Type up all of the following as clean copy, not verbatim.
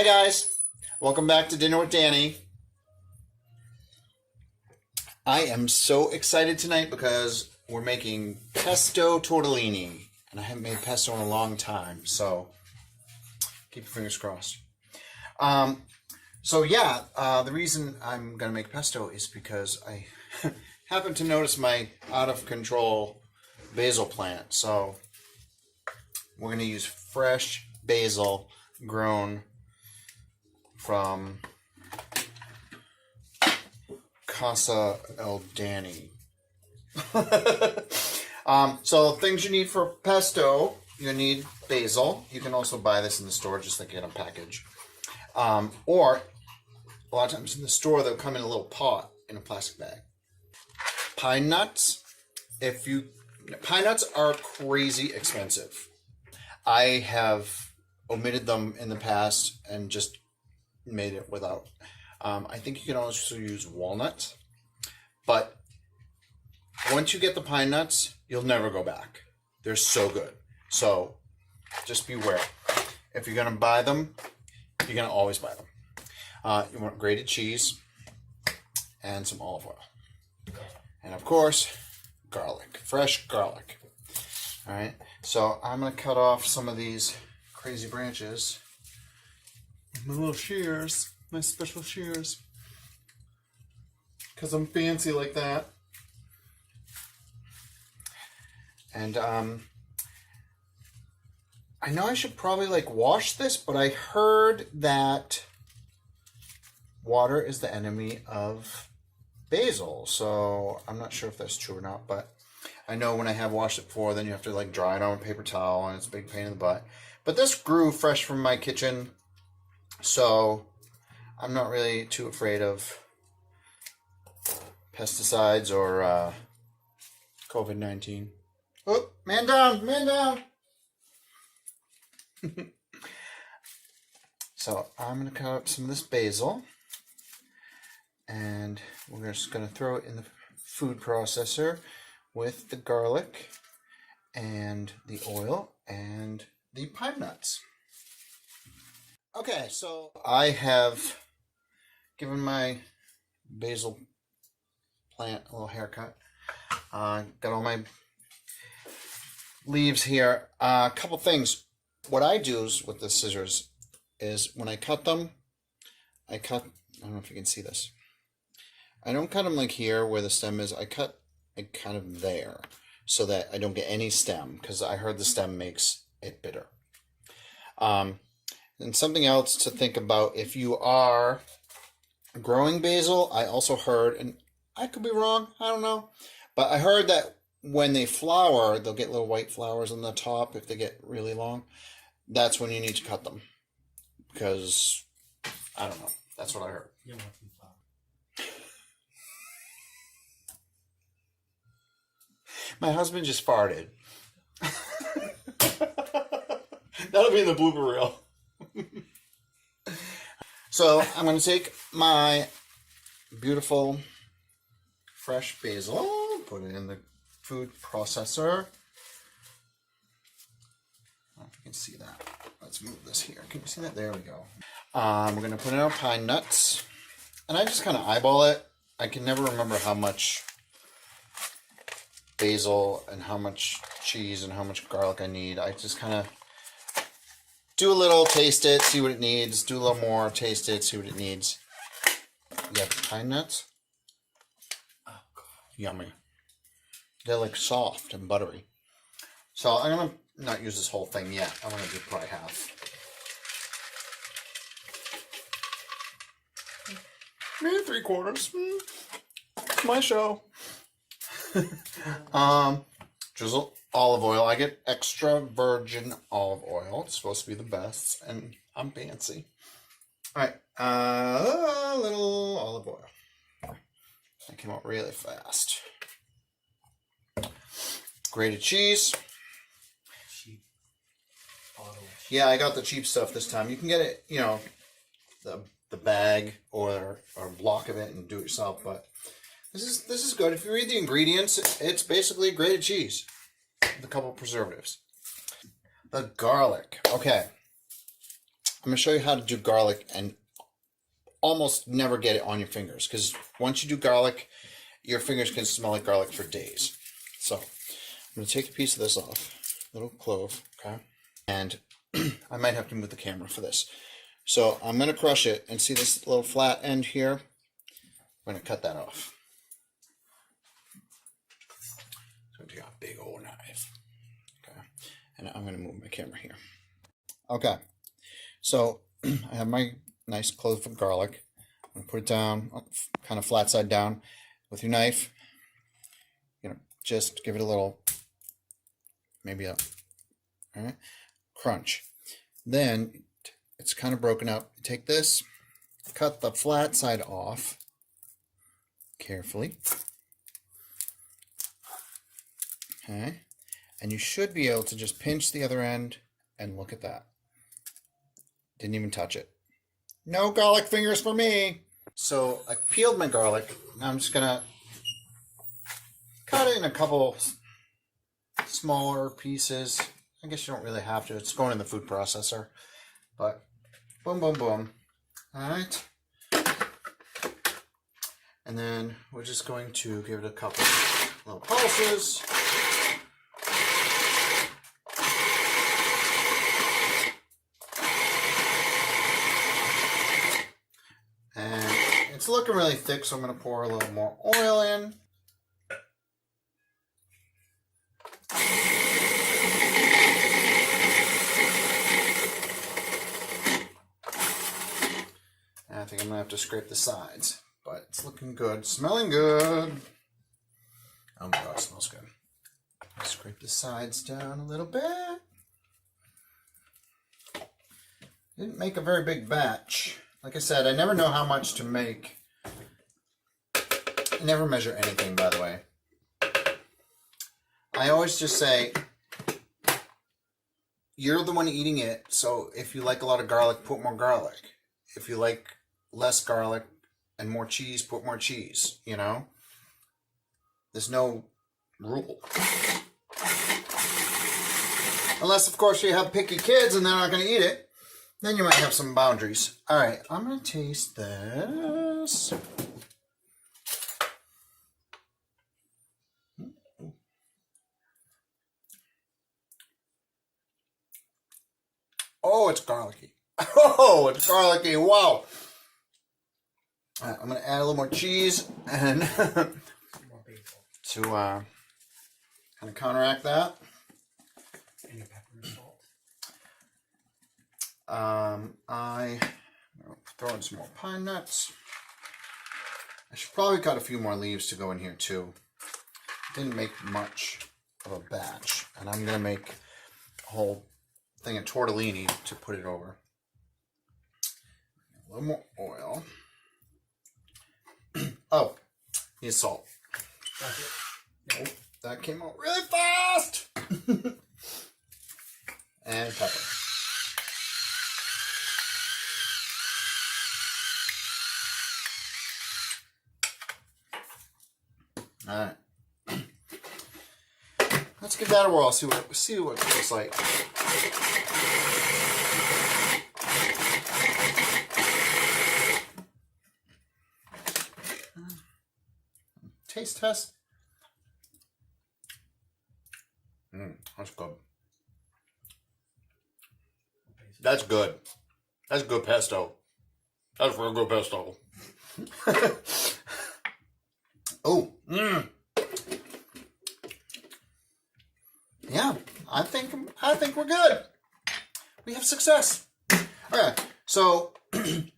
Hi guys, welcome back to Dinner with Danny. I am so excited tonight because we're making pesto tortellini, and I haven't made pesto in a long time, so keep your fingers crossed. The reason I'm gonna make pesto is because I happen to notice my out of control basil plant. So we're gonna use fresh basil grown from Casa El Danny. So things you need for pesto, you need basil. You can also buy this in the store just like in a package. Or a lot of times in the store they'll come in a little pot in a plastic bag. Pine nuts. Pine nuts are crazy expensive. I have omitted them in the past and just made it without. I think you can also use walnuts, but once you get the pine nuts, you'll never go back. They're so good. So just beware. If you're gonna buy them, you're gonna always buy them. You want grated cheese and some olive oil, and of course, garlic, fresh garlic. All right. So I'm gonna cut off some of these crazy branches. My little shears, my special shears, because I'm fancy like that. And I know I should probably wash this, but I heard that water is the enemy of basil. So I'm not sure if that's true or not, but I know when I have washed it before, then you have to dry it on a paper towel, and it's a big pain in the butt. But this grew fresh from my kitchen, so I'm not really too afraid of pesticides or COVID-19. Oh, man down, man down. So I'm going to cut up some of this basil, and we're just going to throw it in the food processor with the garlic and the oil and the pine nuts. Okay, so I have given my basil plant a little haircut. Got all my leaves here. A couple things. What I do is with the scissors is when I cut them, I don't know if you can see this. I don't cut them like here where the stem is. I cut kind of there so that I don't get any stem, because I heard the stem makes it bitter. And something else to think about if you are growing basil, I also heard, and I could be wrong, I don't know, but I heard that when they flower, they'll get little white flowers on the top if they get really long. That's when you need to cut them, because I don't know. That's what I heard. You want them flower. My husband just farted. That'll be in the blooper reel. So I'm going to take my beautiful fresh basil, put it in the food processor. I don't know if you can see that. Let's move this here. Can you see that? There we go. We're going to put in our pine nuts, and I just kind of eyeball it. I can never remember how much basil and how much cheese and how much garlic I need. I just kind of do a little, taste it, see what it needs. Do a little more, taste it, see what it needs. Yeah, pine nuts. Oh, God. Yummy. They're soft and buttery. So I'm going to not use this whole thing yet. I'm going to do probably half. Maybe 3/4. It's my show. Drizzle olive oil. I get extra virgin olive oil. It's supposed to be the best, and I'm fancy. All right, a little olive oil. That came out really fast. Grated cheese. Cheap bottle. Yeah, I got the cheap stuff this time. You can get it, the bag or a block of it and do it yourself, but this is good. If you read the ingredients, it's basically grated cheese with a couple preservatives. The garlic. Okay. I'm going to show you how to do garlic and almost never get it on your fingers, because once you do garlic, your fingers can smell like garlic for days. So I'm going to take a piece of this off, little clove, okay? And I might have to move the camera for this. So I'm going to crush it, and see this little flat end here? I'm going to cut that off. So I'm going to take a big old knife, okay? And I'm going to move my camera here. Okay, so I have my nice clove of garlic. I'm going to put it down, kind of flat side down with your knife. Just give it a little, maybe a, all right, crunch. Then it's kind of broken up. Take this, cut the flat side off carefully. Okay, and you should be able to just pinch the other end, and look at that. Didn't even touch it. No garlic fingers for me. So I peeled my garlic. Now I'm just gonna cut it in a couple smaller pieces. I guess you don't really have to. It's going in the food processor. But boom, boom, boom. All right. And then we're just going to give it a couple little pulses. And it's looking really thick, so I'm going to pour a little more oil in. I think I'm going to have to scrape the sides, but it's looking good. Smelling good. Oh my God, it smells good. Scrape the sides down a little bit. Didn't make a very big batch. Like I said, I never know how much to make. I never measure anything, by the way. I always just say, you're the one eating it, so if you like a lot of garlic, put more garlic. If you like less garlic and more cheese, put more cheese, you know? There's no rule. Unless, of course, you have picky kids and they're not going to eat it. Then you might have some boundaries. All right, I'm going to taste this. Oh, it's garlicky. Oh, it's garlicky. Wow. All right, I'm going to add a little more cheese and to kind of counteract that. Any pepper and salt? I throw in some more pine nuts. I should probably cut a few more leaves to go in here too. Didn't make much of a batch, and I'm going to make a whole thing of tortellini to put it over. A little more oil. Oh, need salt. That's it. Oh, that came out really fast. And pepper. All right. Let's give that a whirl. See what it looks like. Taste test. That's good. That's good. That's good pesto. That's real good pesto. Oh, yeah. I think we're good. We have success. Okay, so I'm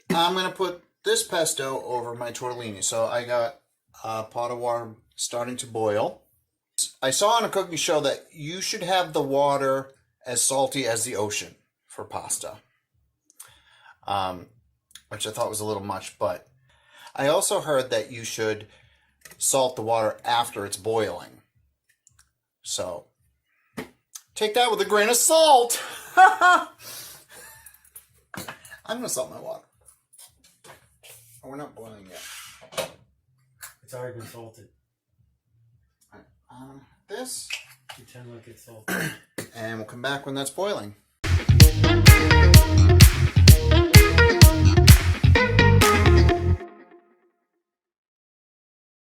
gonna put this pesto over my tortellini. So I got a pot of water starting to boil. I saw on a cooking show that you should have the water as salty as the ocean for pasta, which I thought was a little much, but I also heard that you should salt the water after it's boiling. So take that with a grain of salt. I'm going to salt my water. Oh, we're not boiling yet. It's already been salted. This. Pretend like it's salted. And we'll come back when that's boiling.